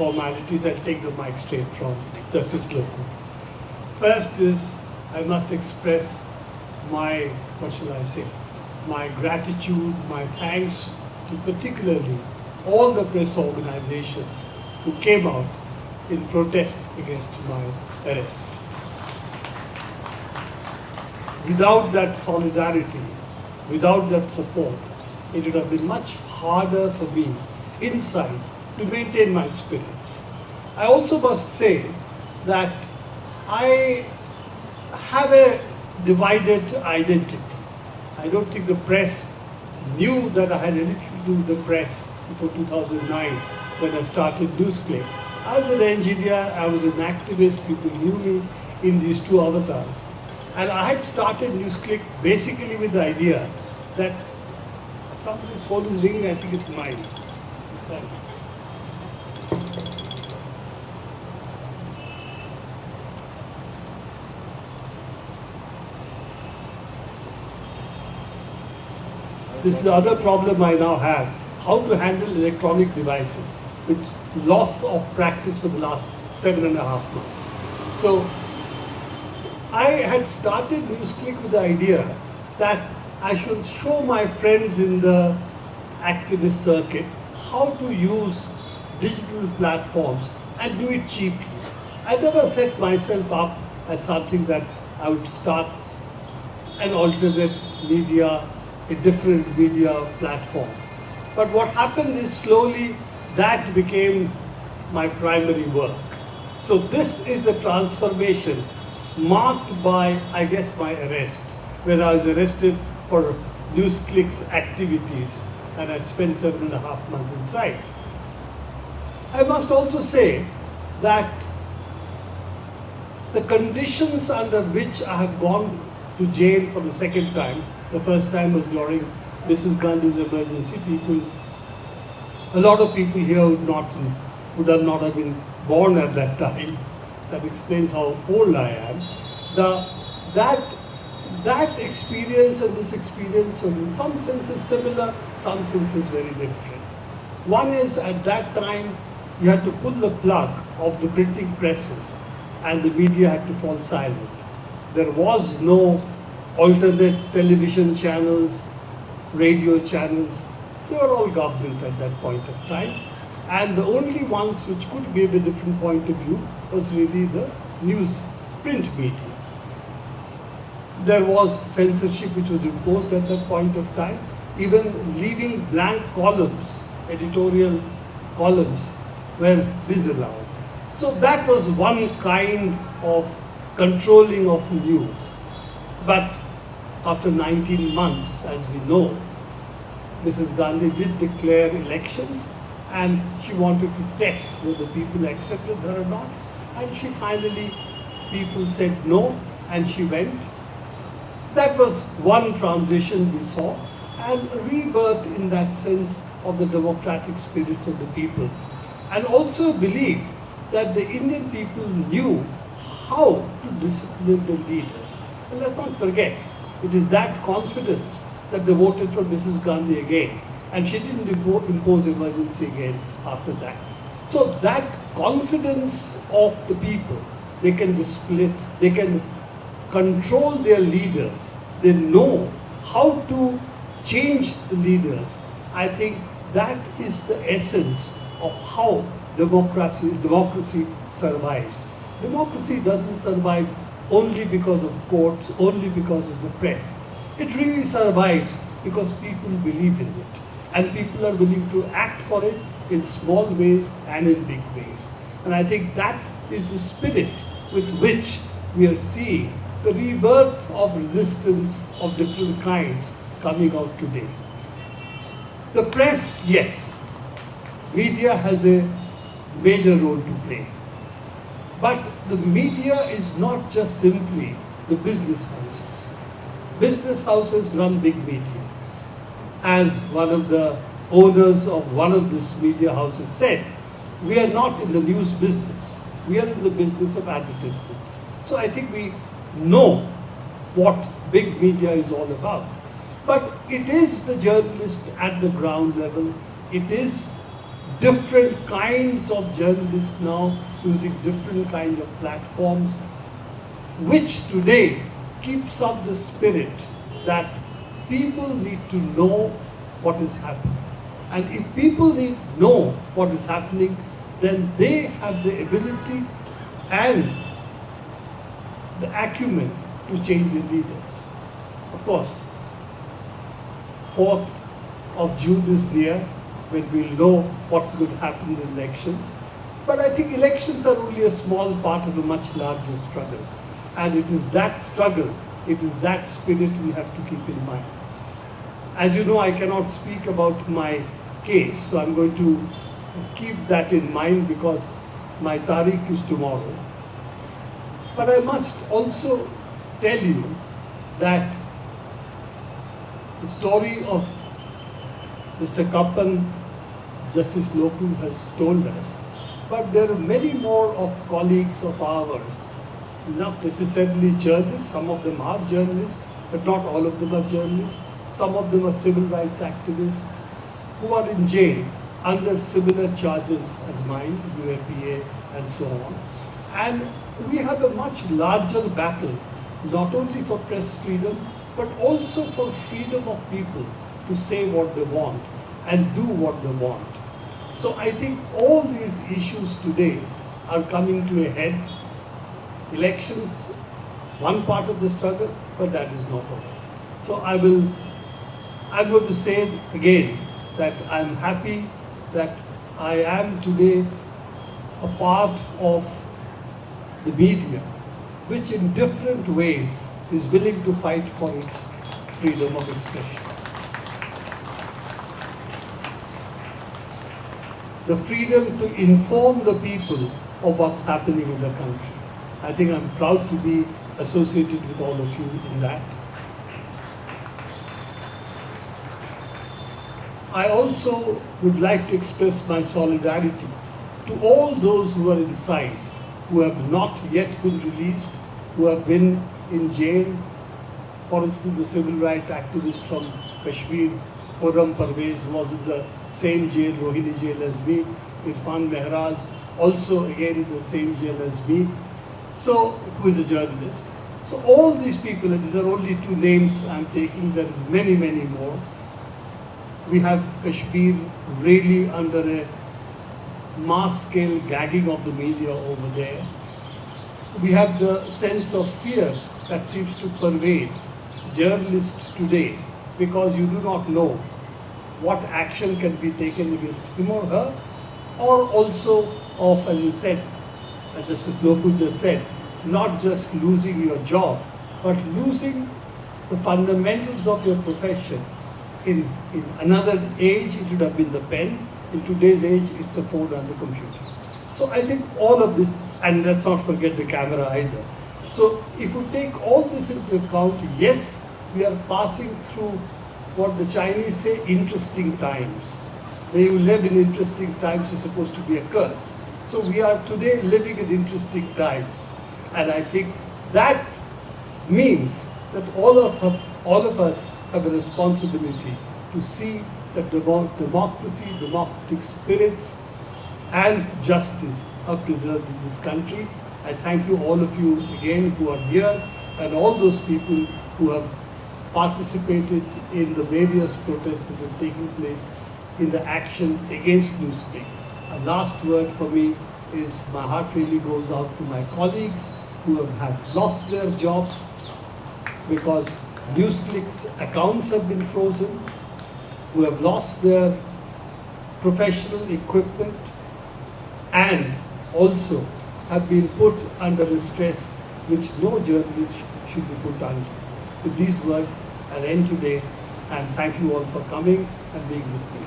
Formalities, I'll take the mic straight from Justice Loku. First is, I must express my, what shall I say, my gratitude, my thanks to particularly all the press organizations who came out in protest against my arrest. Without that solidarity, without that support, it would have been much harder for me inside to maintain my spirits. I also must say that I have a divided identity. I don't think the press knew that I had anything to do with the press before 2009 when I started NewsClick. I was an engineer, I was an activist, people knew me in these two avatars. And I had started NewsClick basically with the idea that somebody's phone is ringing, I think it's mine. I'm sorry. This is the other problem I now have, how to handle electronic devices with loss of practice for the last 7.5 months. So I had started NewsClick with the idea that I should show my friends in the activist circuit how to use digital platforms and do it cheaply. I never set myself up as something that I would start an alternate media, a different media platform. But what happened is slowly that became my primary work. So this is the transformation marked by, I guess, my arrest, when I was arrested for NewsClick's activities and I spent 7.5 months inside. I must also say that the conditions under which I have gone to jail for the second time, the first time was during Mrs. Gandhi's emergency. A lot of people here would not have been born at that time. That explains how old I am. That experience and this experience are in some senses similar, some senses very different. One is, at that time, you had to pull the plug of the printing presses and the media had to fall silent. There was no alternate television channels, radio channels. They were all government at that point of time. And the only ones which could give a different point of view was really the news print media. There was censorship which was imposed at that point of time, even leaving blank columns, editorial columns, were disallowed. So that was one kind of controlling of news. But after 19 months, as we know, Mrs. Gandhi did declare elections and she wanted to test whether people accepted her or not. And she finally, people said no and she went. That was one transition we saw, and a rebirth in that sense of the democratic spirits of the people. And also belief that the Indian people knew how to discipline the leaders. And let's not forget, it is that confidence that they voted for Mrs. Gandhi again. And she didn't impose emergency again after that. So that confidence of the people, they can display, they can control their leaders, they know how to change the leaders. I think that is the essence of how democracy survives. Democracy doesn't survive only because of courts, only because of the press. It really survives because people believe in it. And people are willing to act for it in small ways and in big ways. And I think that is the spirit with which we are seeing the rebirth of resistance of different kinds coming out today. The press, yes, media has a major role to play. But the media is not just simply the business houses. Business houses run big media. As one of the owners of one of these media houses said, we are not in the news business. We are in the business of advertisements. So I think we know what big media is all about. But it is the journalist at the ground level, it is different kinds of journalists now using different kind of platforms, which today keeps up the spirit that people need to know what is happening. And if people need to know what is happening, then they have the ability and the acumen to change the leaders. Of course, 4th of June is near, when we'll know what's going to happen in the elections. But I think elections are only a small part of a much larger struggle. And it is that struggle, it is that spirit we have to keep in mind. As you know, I cannot speak about my case, so I'm going to keep that in mind because my tariq is tomorrow. But I must also tell you that the story of Mr. Kappan, Justice Loku has told us, but there are many more of colleagues of ours, not necessarily journalists, some of them are journalists, but not all of them are journalists. Some of them are civil rights activists who are in jail under similar charges as mine, UAPA and so on. And we have a much larger battle, not only for press freedom, but also for freedom of people to say what they want and do what they want. So I think all these issues today are coming to a head. Elections, one part of the struggle, but that is not over. So I'm going to say again that I'm happy that I am today a part of the media, which in different ways is willing to fight for its freedom of expression. The freedom to inform the people of what's happening in the country. I think I'm proud to be associated with all of you in that. I also would like to express my solidarity to all those who are inside, who have not yet been released, who have been in jail. For instance, the civil rights activist from Kashmir, Khurram Parvez, was in the same jail, Rohini jail as me. Irfan Mehraz, also again in the same jail as me, so who is a journalist. So all these people, and these are only 2 names I'm taking, there are many, many more. We have Kashmir really under a mass-scale gagging of the media over there. We have the sense of fear that seems to pervade journalists today because you do not know what action can be taken against him or her, or also of, as you said, as Justice Loku just said, not just losing your job, but losing the fundamentals of your profession. In another age, it would have been the pen. In today's age, it's a phone and the computer. So I think all of this, and let's not forget the camera either. So if you take all this into account, yes, we are passing through what the Chinese say, interesting times. When you live in interesting times, is supposed to be a curse. So we are today living in interesting times. And I think that means that all of us have a responsibility to see that democracy, democratic spirits, and justice are preserved in this country. I thank you, all of you again who are here, and all those people who have participated in the various protests that have taken place in the action against newsclick. A last word for me is my heart really goes out to my colleagues who have lost their jobs because newsclick's accounts have been frozen, who have lost their professional equipment, and also have been put under a stress which no journalist should be put under. With these words, I'll end today, and thank you all for coming and being with me.